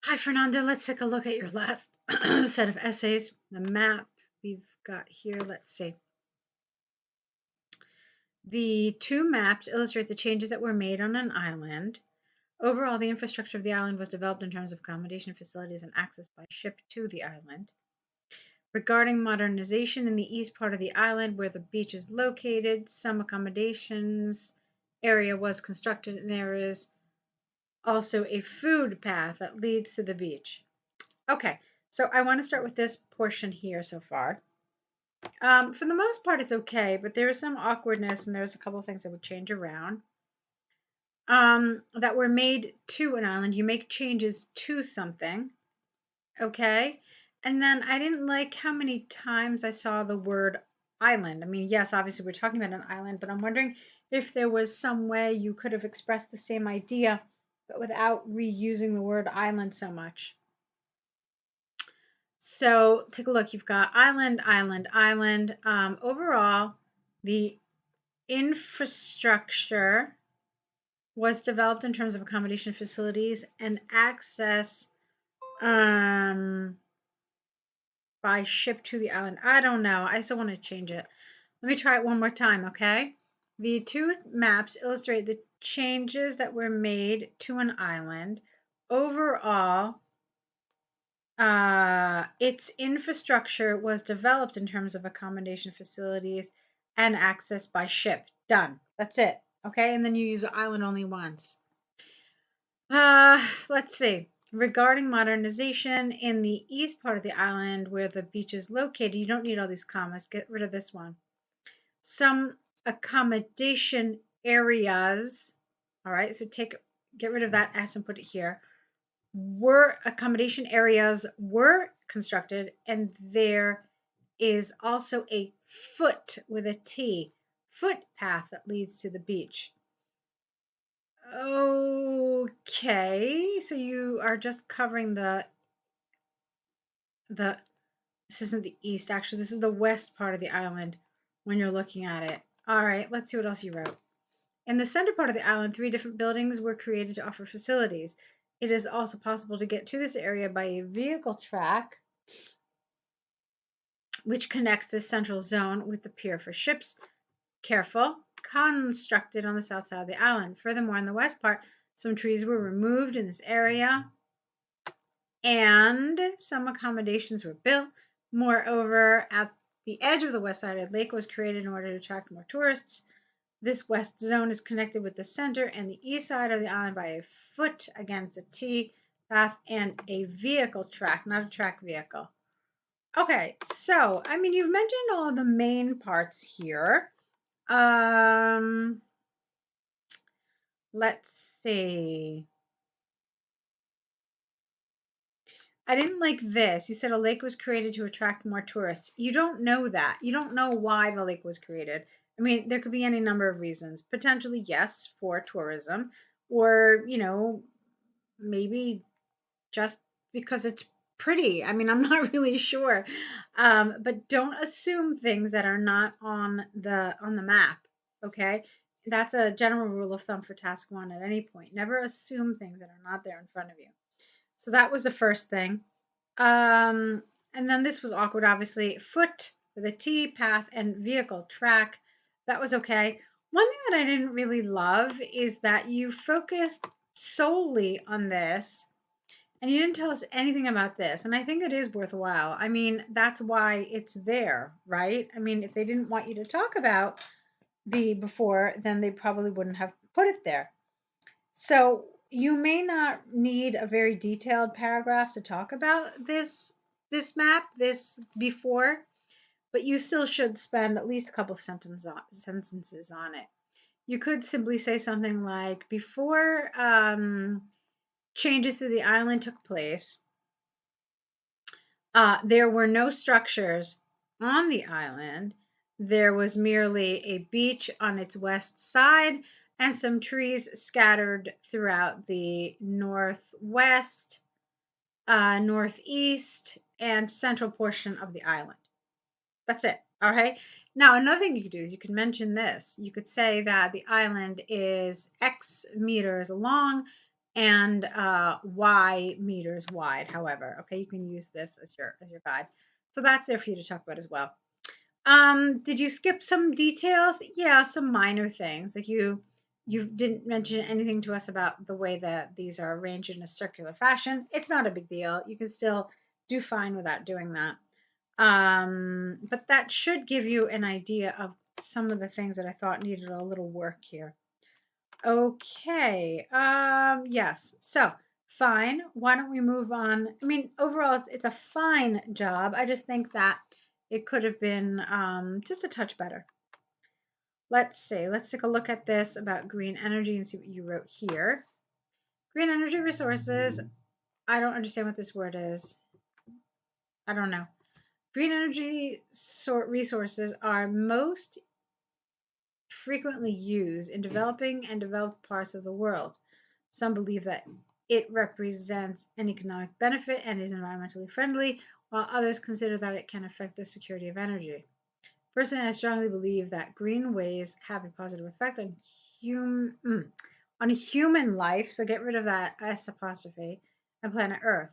Hi, Fernando. Let's take a look at your last set of essays. The map we've got here. Let's see. The two maps illustrate the changes that were made on an island. Overall, the infrastructure of the island was developed in terms of accommodation facilities and access by ship to the island. Regarding modernization in the east part of the island where the beach is located, some accommodations area was constructed and there is also a food path that leads to the beach. Okay, so I want to start with this portion here so far. For the most part, it's okay, but there is some awkwardness, and there's a couple of things I would change around that were made to an island. You make changes to something, okay? And then I didn't like how many times I saw the word island. I mean, yes, obviously we're talking about an island, but I'm wondering if there was some way you could have expressed the same idea, but without reusing the word island so much. So take a look. You've got island, island, island. Overall, the infrastructure was developed in terms of accommodation facilities and access by ship to the island. I don't know. I still want to change it. Let me try it one more time, okay? The two maps illustrate the changes that were made to an island. Overall, its infrastructure was developed in terms of accommodation facilities and access by ship. Done. That's it. Okay, and then you use the island only once. Let's see. Regarding modernization in the east part of the island where the beach is located, you don't need all these commas. Get rid of this one. Some accommodation areas. All right, so get rid of that S and put it here. Accommodation areas were constructed, and there is also a foot with a T footpath that leads to the beach. Okay, so you are just covering the this isn't the east, actually, this is the west part of the island when you're looking at it. All right, let's see what else you wrote. In the center part of the island, 3 different buildings were created to offer facilities. It is also possible to get to this area by a vehicle track, which connects this central zone with the pier for ships. Careful, constructed on the south side of the island. Furthermore, in the west part, some trees were removed in this area and some accommodations were built. Moreover, at the edge of the west side of the lake was created in order to attract more tourists. This west zone is connected with the center and the east side of the island by a foot against a T path and a vehicle track, not a track vehicle. Okay, so I mean, you've mentioned all the main parts here. Let's see. I didn't like this. You said a lake was created to attract more tourists. You don't know that. You don't know why the lake was created. I mean, there could be any number of reasons. Potentially, yes, for tourism, or, maybe just because it's pretty. I mean, I'm not really sure. But don't assume things that are not on the map, okay? That's a general rule of thumb for task 1 at any point. Never assume things that are not there in front of you. So that was the first thing. And then this was awkward, obviously. Foot with a T, path, and vehicle track. That was okay. One thing that I didn't really love is that you focused solely on this and you didn't tell us anything about this. And I think it is worthwhile. I mean, that's why it's there, right? I mean, if they didn't want you to talk about the before, then they probably wouldn't have put it there. So you may not need a very detailed paragraph to talk about this map, this before, but you still should spend at least a couple of sentences on it. You could simply say something like, before changes to the island took place, there were no structures on the island. There was merely a beach on its west side and some trees scattered throughout the northwest, northeast, and central portion of the island. That's it. All right. Now, another thing you could do is you could mention this. You could say that the island is X meters long and Y meters wide. However, okay, you can use this as your guide. So that's there for you to talk about as well. Did you skip some details? Yeah, some minor things. Like you didn't mention anything to us about the way that these are arranged in a circular fashion. It's not a big deal. You can still do fine without doing that. But that should give you an idea of some of the things that I thought needed a little work here. Okay. Yes. So fine. Why don't we move on? I mean, overall, it's a fine job. I just think that it could have been just a touch better. Let's see. Let's take a look at this about green energy and see what you wrote here. Green energy resources. I don't understand what this word is. I don't know. Green energy resources are most frequently used in developing and developed parts of the world. Some believe that it represents an economic benefit and is environmentally friendly, while others consider that it can affect the security of energy. Personally, I strongly believe that green ways have a positive effect on human life, so get rid of that S apostrophe, and planet Earth.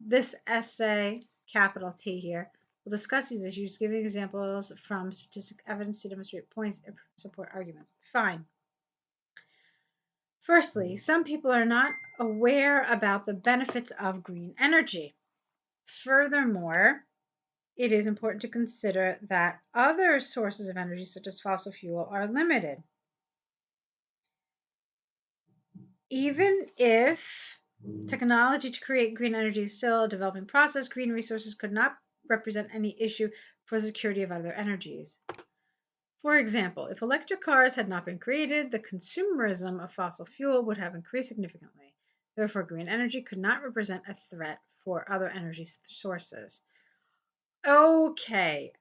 This essay, capital T here, will discuss these issues, giving examples from statistical evidence to demonstrate points and support arguments. Fine. Firstly, some people are not aware about the benefits of green energy. Furthermore, it is important to consider that other sources of energy, such as fossil fuel, are limited. Even if technology to create green energy is still a developing process, green resources could not represent any issue for the security of other energies. For example, if electric cars had not been created, the consumerism of fossil fuel would have increased significantly. Therefore, green energy could not represent a threat for other energy sources. Okay.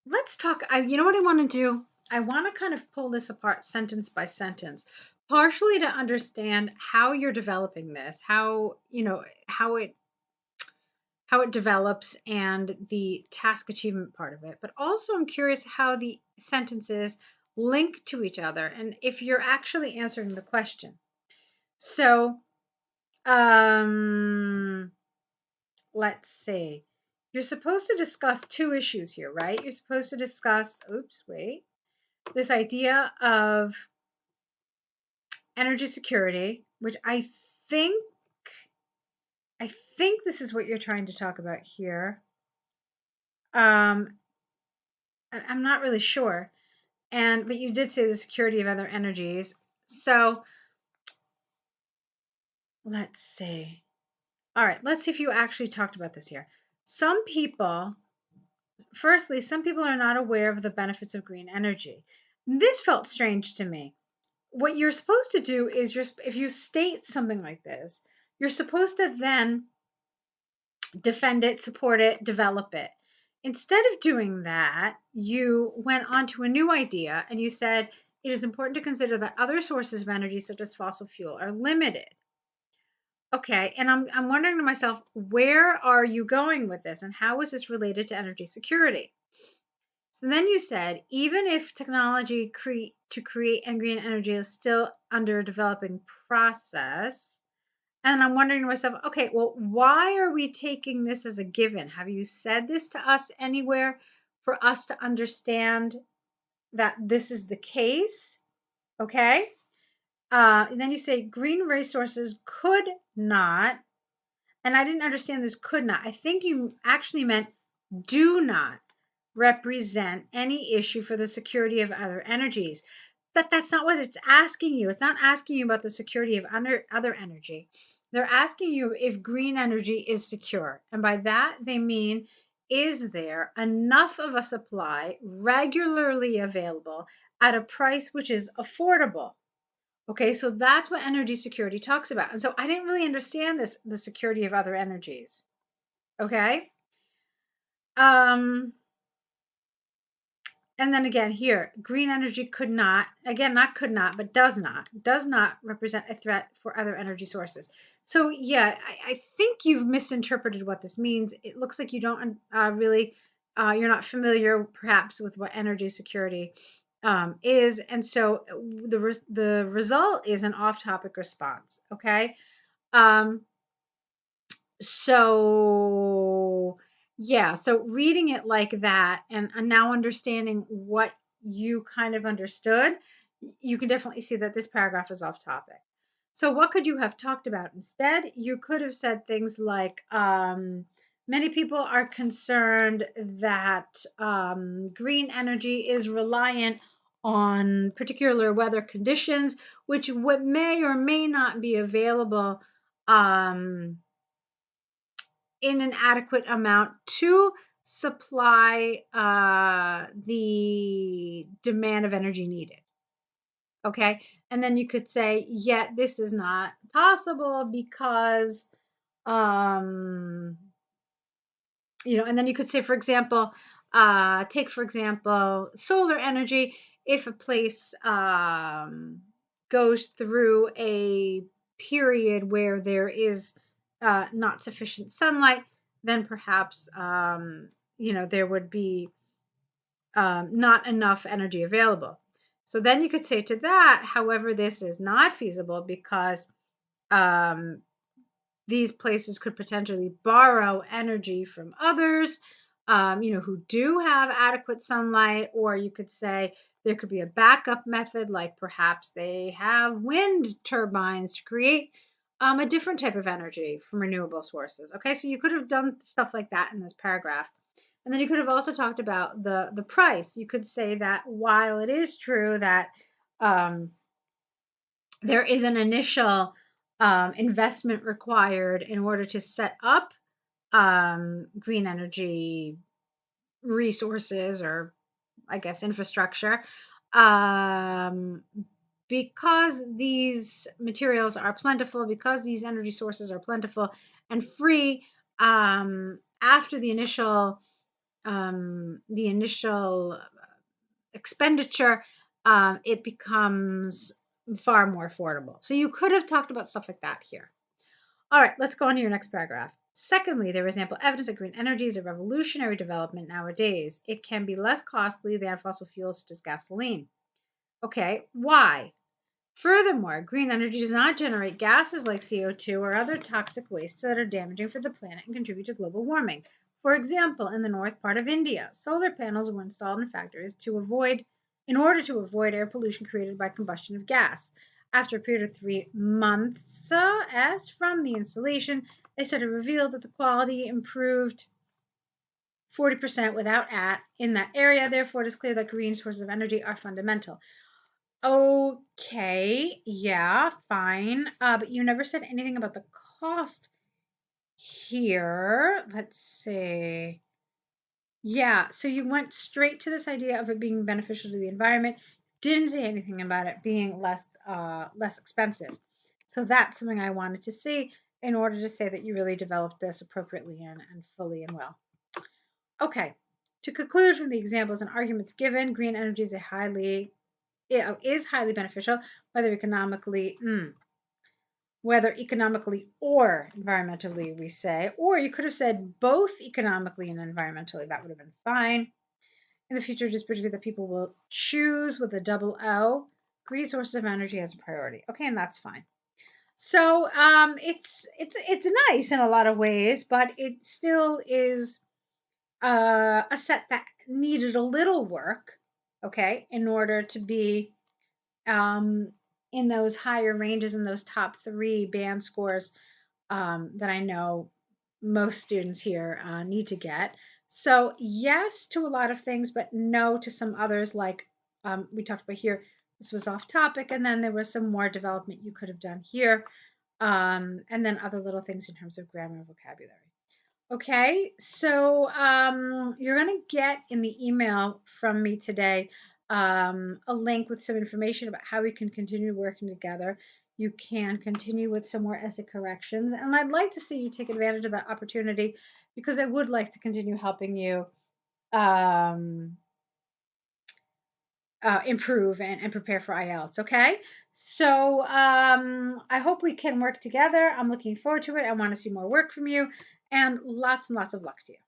Let's talk. You know what I want to do? I want to kind of pull this apart sentence by sentence, partially to understand how you're developing this, how it develops and the task achievement part of it. But also I'm curious how the sentences link to each other and if you're actually answering the question. So, let's see. You're supposed to discuss two issues here, right? You're supposed to discuss, this idea of energy security, which think I think this is what you're trying to talk about here. I'm not really sure. But you did say the security of other energies. So let's see. All right, let's see if you actually talked about this here. Some people are not aware of the benefits of green energy. This felt strange to me. What you're supposed to do is if you state something like this, you're supposed to then defend it, support it, develop it. Instead of doing that, you went on to a new idea and you said it is important to consider that other sources of energy, such as fossil fuel, are limited. Okay, and I'm wondering to myself, where are you going with this and how is this related to energy security? So then you said, even if technology to create green energy is still under a developing process, and I'm wondering to myself, okay, well, why are we taking this as a given? Have you said this to us anywhere for us to understand that this is the case? Okay. And then you say green resources could not, and I didn't understand this could not. I think you actually meant do not represent any issue for the security of other energies. But that's not what it's asking you. It's not asking you about the security of other energy. They're asking you if green energy is secure. And by that, they mean, is there enough of a supply regularly available at a price which is affordable? Okay, so that's what energy security talks about. And so I didn't really understand the security of other energies. Okay. Um, and then again here, green energy could not, again, not could not, but does not represent a threat for other energy sources. So yeah, I think you've misinterpreted what this means. It looks like you don't really, you're not familiar perhaps with what energy security is, and so the result is an off-topic response. Okay. Um, so yeah, so reading it like that and now understanding what you kind of understood, you can definitely see that this paragraph is off topic. So what could you have talked about instead? You could have said things like, many people are concerned that green energy is reliant on particular weather conditions, which what may or may not be available in an adequate amount to supply the demand of energy needed. Okay. And then you could say, yet this is not possible because, um, and then you could say, for example, take, for example, solar energy. If a place goes through a period where there is not sufficient sunlight, then perhaps, there would be not enough energy available. So then you could say to that, however, this is not feasible because um, these places could potentially borrow energy from others, who do have adequate sunlight, or you could say there could be a backup method, like perhaps they have wind turbines to create a different type of energy from renewable sources. Okay, so you could have done stuff like that in this paragraph. And then you could have also talked about the price. You could say that while it is true that um, there is an initial investment required in order to set up green energy resources, or I guess infrastructure, um, because these materials are plentiful, because these energy sources are plentiful and free. After the initial expenditure, it becomes far more affordable. So you could have talked about stuff like that here. All right, let's go on to your next paragraph. Secondly, there is ample evidence that green energy is a revolutionary development nowadays. It can be less costly than fossil fuels such as gasoline. Okay, why? Furthermore, green energy does not generate gases like CO2 or other toxic wastes that are damaging for the planet and contribute to global warming. For example, in the north part of India, solar panels were installed in factories in order to avoid air pollution created by combustion of gas. After a period of 3 months from the installation, a study revealed that the quality improved 40% without at in that area. Therefore, it is clear that green sources of energy are fundamental. Okay, yeah, fine. But you never said anything about the cost here. Let's see. Yeah, so you went straight to this idea of it being beneficial to the environment. Didn't say anything about it being less expensive. So that's something I wanted to see in order to say that you really developed this appropriately and fully and well. Okay. To conclude from the examples and arguments given, green energy is highly beneficial, whether economically or environmentally, we say. Or you could have said both economically and environmentally. That would have been fine. In the future, it is predicted that people will choose with a double O green sources of energy as a priority. Okay, and that's fine. So it's nice in a lot of ways, but it still is a set that needed a little work, okay, in order to be in those higher ranges, in those top 3 band scores that I know most students here need to get. So yes to a lot of things, but no to some others, like we talked about here. This was off topic, and then there was some more development you could have done here, and then other little things in terms of grammar and vocabulary. Okay, so you're going to get in the email from me today a link with some information about how we can continue working together. You can continue with some more essay corrections, and I'd like to see you take advantage of that opportunity because I would like to continue helping you um, improve and prepare for IELTS. Okay, so I hope we can work together. I'm looking forward to it. I want to see more work from you, and lots of luck to you.